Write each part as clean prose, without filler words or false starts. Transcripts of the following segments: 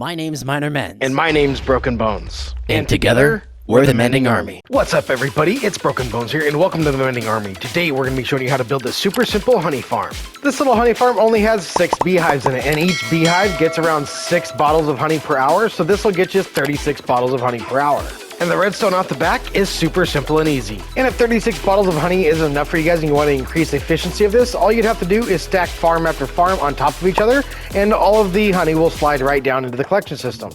My name's Minor Men's. And my name's Broken Bones. And together, we're the Mending Army. What's up, everybody? It's Broken Bones here, and welcome to the Mending Army. Today, we're going to be showing you how to build a super simple honey farm. This little honey farm only has 6 beehives in it, and each beehive gets around 6 bottles of honey per hour, so this will get you 36 bottles of honey per hour. And the redstone off the back is super simple and easy. And if 36 bottles of honey isn't enough for you guys and you want to increase the efficiency of this, all you'd have to do is stack farm after farm on top of each other, and all of the honey will slide right down into the collection system.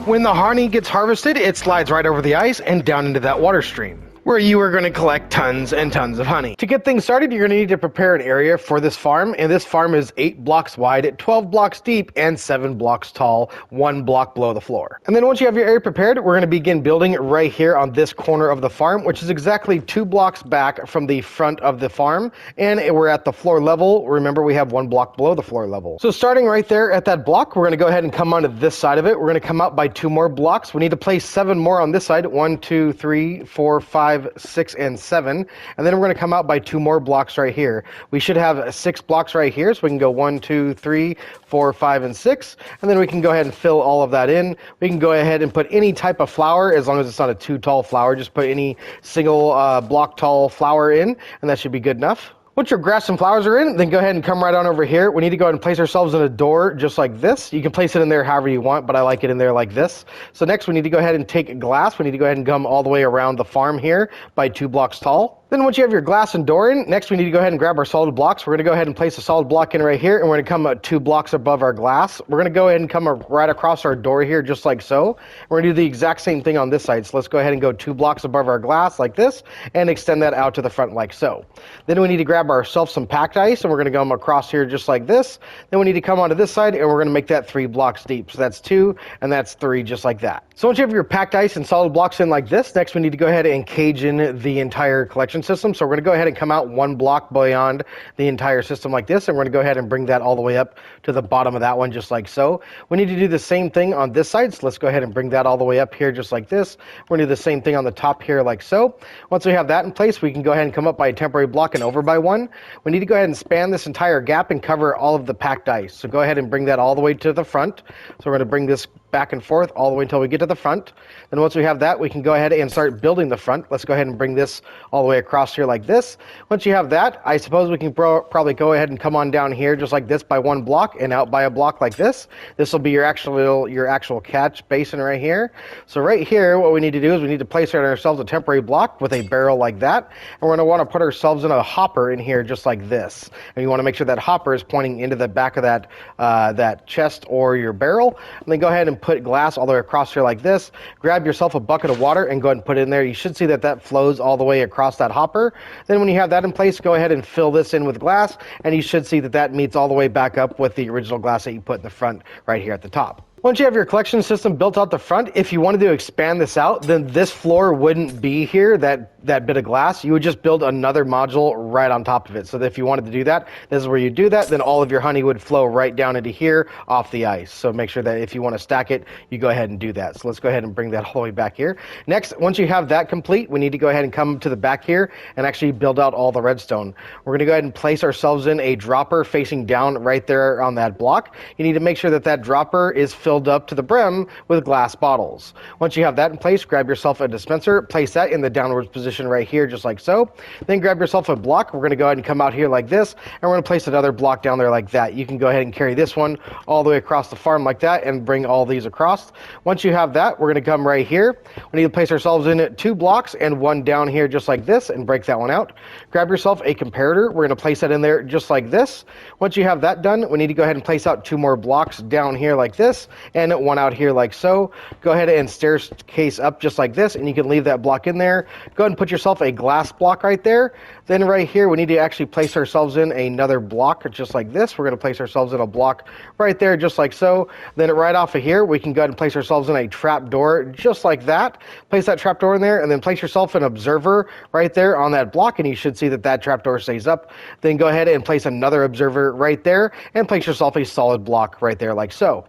When the honey gets harvested, it slides right over the ice and down into that water stream, where you are going to collect tons and tons of honey. To get things started, you're going to need to prepare an area for this farm, and this farm is 8 blocks wide, 12 blocks deep, and 7 blocks tall, 1 block below the floor. And then once you have your area prepared, we're going to begin building right here on this corner of the farm, which is exactly 2 blocks back from the front of the farm, and we're at the floor level. Remember, we have 1 block below the floor level. So starting right there at that block, we're going to go ahead and come onto this side of it. We're going to come out by 2 more blocks. We need to place 7 more on this side, 1, 2, 3, 4, 5, 6, and 7, and then we're going to come out by 2 more blocks right here. We should have 6 blocks right here, so we can go 1, 2, 3, 4, 5, and 6, and then we can go ahead and fill all of that in. We can go ahead and put any type of flower, as long as it's not a too tall flower. Just put any single block tall flower in, and that should be good enough. Once your grass and flowers are in, then go ahead and come right on over here. We need to go ahead and place ourselves in a door just like this. You can place it in there however you want, but I like it in there like this. So next we need to go ahead and take glass. We need to go ahead and come all the way around the farm here by 2 blocks tall. Then once you have your glass and door in, next we need to go ahead and grab our solid blocks. We're going to go ahead and place a solid block in right here, and we're going to come 2 blocks above our glass. We're going to go ahead and come right across our door here just like so. We're going to do the exact same thing on this side. So let's go ahead and go 2 blocks above our glass like this and extend that out to the front like so. Then we need to grab ourselves some packed ice, and we're going to come across here just like this. Then we need to come onto this side, and we're going to make that 3 blocks deep. So that's 2 and that's 3 just like that. So once you have your packed ice and solid blocks in like this, next we need to go ahead and cage in the entire collection system. So we're going to go ahead and come out 1 block beyond the entire system like this, and we're going to go ahead and bring that all the way up to the bottom of that one just like so. We need to do the same thing on this side, so let's go ahead and bring that all the way up here just like this. We're going to do the same thing on the top here like so. Once we have that in place, we can go ahead and come up by a temporary block and over by 1. We need to go ahead and span this entire gap and cover all of the packed ice. So go ahead and bring that all the way to the front. So we're going to bring this back and forth all the way until we get to the front. Then once we have that, we can go ahead and start building the front. Let's go ahead and bring this all the way across here like this. Once you have that, I suppose we can probably go ahead and come on down here just like this by 1 block and out by a block like this. This will be your actual catch basin right here. So right here, what we need to do is we need to place ourselves a temporary block with a barrel like that. And we're going to want to put ourselves in a hopper in here just like this. And you want to make sure that hopper is pointing into the back of that chest or your barrel. And then go ahead and put glass all the way across here like this. Grab yourself a bucket of water and go ahead and put it in there. You should see that that flows all the way across that hopper. Then when you have that in place, go ahead and fill this in with glass, and you should see that that meets all the way back up with the original glass that you put in the front right here at the top. Once you have your collection system built out the front, if you wanted to expand this out, then this floor wouldn't be here, that bit of glass. You would just build another module right on top of it. So that if you wanted to do that, this is where you do that, then all of your honey would flow right down into here off the ice. So make sure that if you want to stack it, you go ahead and do that. So let's go ahead and bring that all the way back here. Next, once you have that complete, we need to go ahead and come to the back here and actually build out all the redstone. We're going to go ahead and place ourselves in a dropper facing down right there on that block. You need to make sure that that dropper is filled up to the brim with glass bottles. Once you have that in place, grab yourself a dispenser, place that in the downwards position right here just like so. Then grab yourself a block. We're going to go ahead and come out here like this, and we're going to place another block down there like that. You can go ahead and carry this one all the way across the farm like that and bring all these across. Once you have that, we're going to come right here. We need to place ourselves in 2 blocks and 1 down here just like this and break that one out. Grab yourself a comparator. We're going to place that in there just like this. Once you have that done, we need to go ahead and place out 2 more blocks down here like this and 1 out here like so. Go ahead and staircase up just like this, and you can leave that block in there. Go ahead and put yourself a glass block right there. Then right here, we need to actually place ourselves in another block just like this. We're going to place ourselves in a block right there just like so. Then right off of here, we can go ahead and place ourselves in a trap door just like that. Place that trap door in there, and then place yourself an observer right there on that block, and you should see that that trap door stays up. Then go ahead and place another observer right there, and place yourself a solid block right there like so.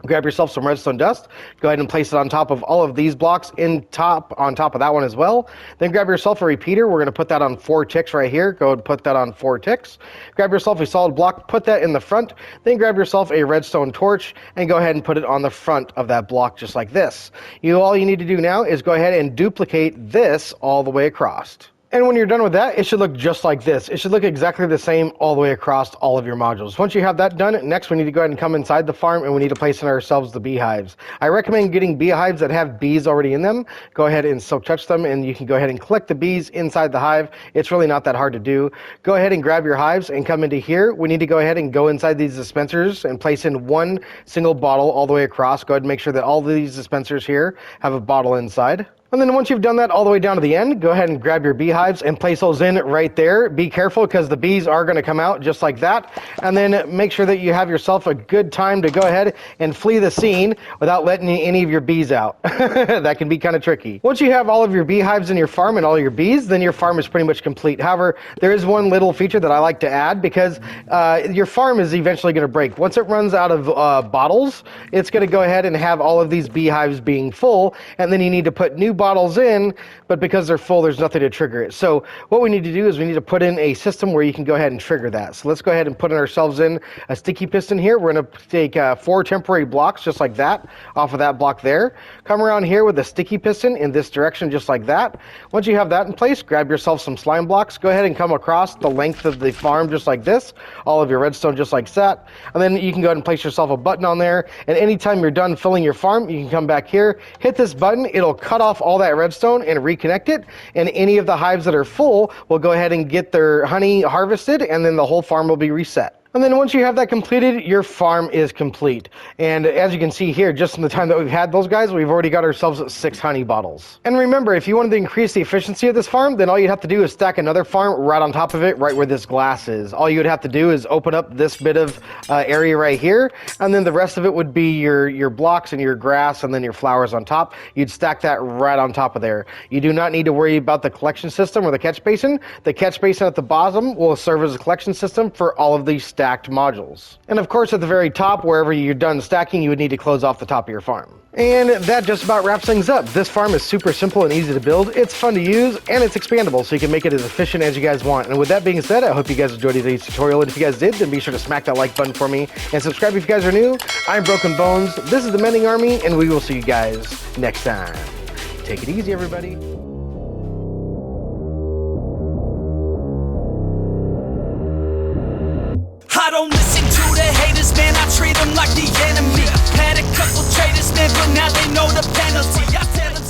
Grab yourself some redstone dust, go ahead and place it on top of all of these blocks on top of that one as well. Then grab yourself a repeater. We're going to put that on 4 ticks right here. Go ahead and put that on 4 ticks. Grab yourself a solid block, put that in the front. Then grab yourself a redstone torch and go ahead and put it on the front of that block just like this. All you need to do now is go ahead and duplicate this all the way across. And when you're done with that, it should look just like this. It should look exactly the same all the way across all of your modules. Once you have that done, next we need to go ahead and come inside the farm and we need to place in ourselves the beehives. I recommend getting beehives that have bees already in them. Go ahead and silk touch them and you can go ahead and collect the bees inside the hive. It's really not that hard to do. Go ahead and grab your hives and come into here. We need to go ahead and go inside these dispensers and place in one single bottle all the way across. Go ahead and make sure that all of these dispensers here have a bottle inside. And then once you've done that all the way down to the end, go ahead and grab your beehives and place those in right there. Be careful because the bees are going to come out just like that. And then make sure that you have yourself a good time to go ahead and flee the scene without letting any of your bees out. That can be kind of tricky. Once you have all of your beehives in your farm and all your bees, then your farm is pretty much complete. However, there is one little feature that I like to add because your farm is eventually going to break. Once it runs out of bottles, it's going to go ahead and have all of these beehives being full, and then you need to put new bottles in, but because they're full, there's nothing to trigger it. So what we need to do is we need to put in a system where you can go ahead and trigger that. So let's go ahead and put ourselves in a sticky piston here. We're going to take 4 temporary blocks just like that off of that block there. Come around here with a sticky piston in this direction just like that. Once you have that in place, grab yourself some slime blocks. Go ahead and come across the length of the farm just like this. All of your redstone just like that. And then you can go ahead and place yourself a button on there. And anytime you're done filling your farm, you can come back here, hit this button. It'll cut off all that redstone and reconnect it, and any of the hives that are full will go ahead and get their honey harvested, and then the whole farm will be reset. And then once you have that completed, your farm is complete. And as you can see here, just in the time that we've had those guys, we've already got ourselves 6 honey bottles. And remember, if you wanted to increase the efficiency of this farm, then all you'd have to do is stack another farm right on top of it, right where this glass is. All you would have to do is open up this bit of area right here, and then the rest of it would be your blocks and your grass and then your flowers on top. You'd stack that right on top of there. You do not need to worry about the collection system or the catch basin. The catch basin at the bottom will serve as a collection system for all of these stacked modules. And of course, at the very top, wherever you're done stacking, you would need to close off the top of your farm. And that just about wraps things up. This farm is super simple and easy to build. It's fun to use, and it's expandable, so you can make it as efficient as you guys want. And with that being said, I hope you guys enjoyed today's tutorial. And if you guys did, then be sure to smack that like button for me and subscribe if you guys are new. I'm Broken Bones. This is the Mending Army, and we will see you guys next time. Take it easy, everybody. I don't listen to the haters, man, I treat them like the enemy. Had a couple traitors, man, but now they know the penalty. I tell them